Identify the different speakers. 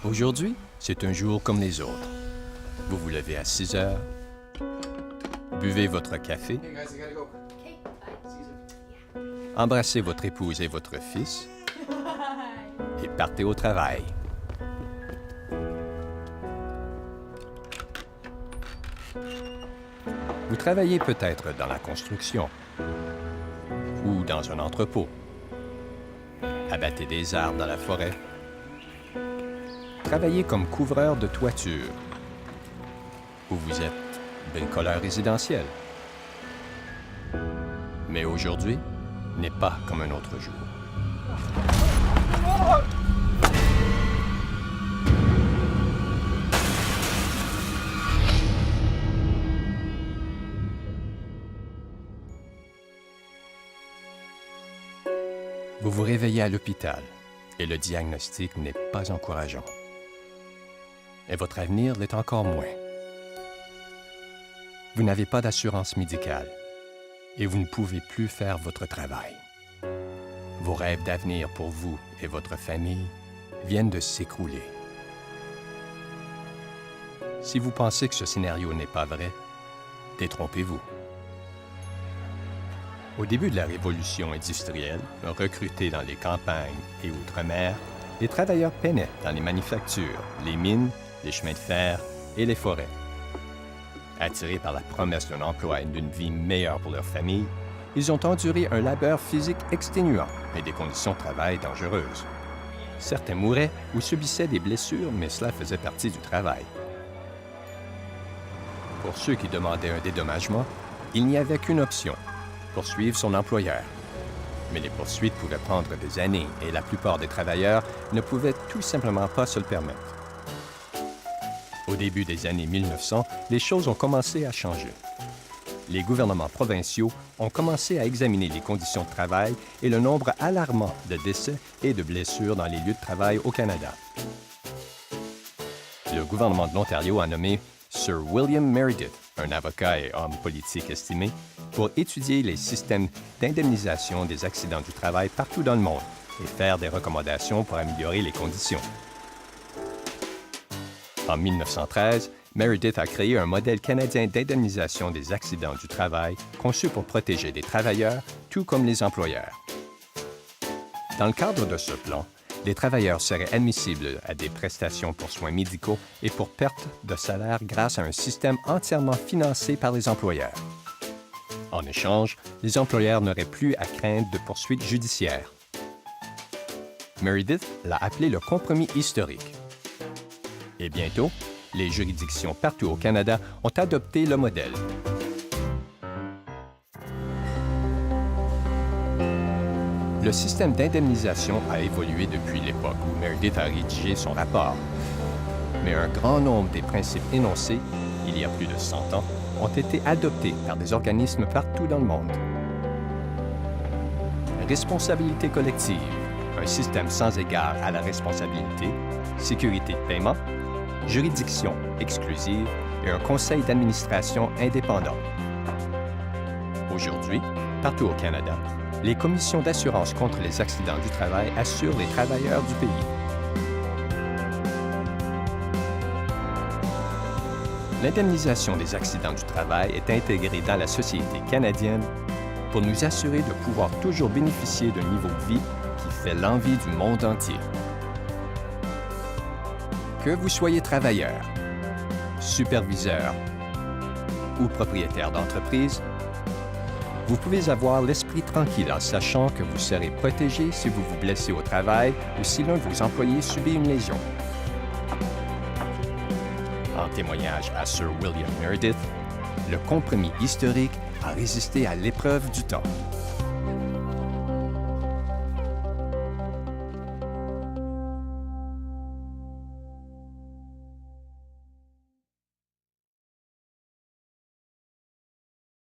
Speaker 1: Aujourd'hui, c'est un jour comme les autres. Vous vous levez à 6 heures, buvez votre café,
Speaker 2: Hey guys, I gotta go.
Speaker 3: Okay, bye.
Speaker 1: embrassez votre épouse et votre fils et partez au travail. Vous travaillez peut-être dans la construction ou dans un entrepôt. Abattez des arbres dans la forêt. Travaillez comme couvreur de toiture. Ou vous êtes bricoleur résidentiel. Mais aujourd'hui n'est pas comme un autre jour. Vous vous réveillez à l'hôpital et le diagnostic n'est pas encourageant. Et votre avenir l'est encore moins. Vous n'avez pas d'assurance médicale et vous ne pouvez plus faire votre travail. Vos rêves d'avenir pour vous et votre famille viennent de s'écrouler. Si vous pensez que ce scénario n'est pas vrai, détrompez-vous. Au début de la révolution industrielle, recrutés dans les campagnes et outre-mer, les travailleurs peinaient dans les manufactures, les mines, les chemins de fer et les forêts. Attirés par la promesse d'un emploi et d'une vie meilleure pour leur famille, ils ont enduré un labeur physique exténuant et des conditions de travail dangereuses. Certains mouraient ou subissaient des blessures, mais cela faisait partie du travail. Pour ceux qui demandaient un dédommagement, il n'y avait qu'une option: poursuivre son employeur. Mais les poursuites pouvaient prendre des années et la plupart des travailleurs ne pouvaient tout simplement pas se le permettre. Au début des années 1900, les choses ont commencé à changer. Les gouvernements provinciaux ont commencé à examiner les conditions de travail et le nombre alarmant de décès et de blessures dans les lieux de travail au Canada. Le gouvernement de l'Ontario a nommé Sir William Meredith, un avocat et homme politique estimé, pour étudier les systèmes d'indemnisation des accidents du travail partout dans le monde et faire des recommandations pour améliorer les conditions. En 1913, Meredith a créé un modèle canadien d'indemnisation des accidents du travail conçu pour protéger les travailleurs, tout comme les employeurs. Dans le cadre de ce plan, les travailleurs seraient admissibles à des prestations pour soins médicaux et pour perte de salaire grâce à un système entièrement financé par les employeurs. En échange, les employeurs n'auraient plus à craindre de poursuites judiciaires. Meredith l'a appelé le compromis historique. Et bientôt, les juridictions partout au Canada ont adopté le modèle. Le système d'indemnisation a évolué depuis l'époque où Meredith a rédigé son rapport. Mais un grand nombre des principes énoncés, il y a plus de 100 ans, ont été adoptés par des organismes partout dans le monde. Responsabilité collective, un système sans égard à la responsabilité, sécurité de paiement, juridiction exclusive et un conseil d'administration indépendant. Aujourd'hui, partout au Canada, les commissions d'assurance contre les accidents du travail assurent les travailleurs du pays. L'indemnisation des accidents du travail est intégrée dans la société canadienne pour nous assurer de pouvoir toujours bénéficier d'un niveau de vie qui fait l'envie du monde entier. Que vous soyez travailleur, superviseur ou propriétaire d'entreprise, vous pouvez avoir l'esprit tranquille en sachant que vous serez protégé si vous vous blessez au travail ou si l'un de vos employés subit une lésion. En témoignage à Sir William Meredith, le compromis historique a résisté à l'épreuve du temps.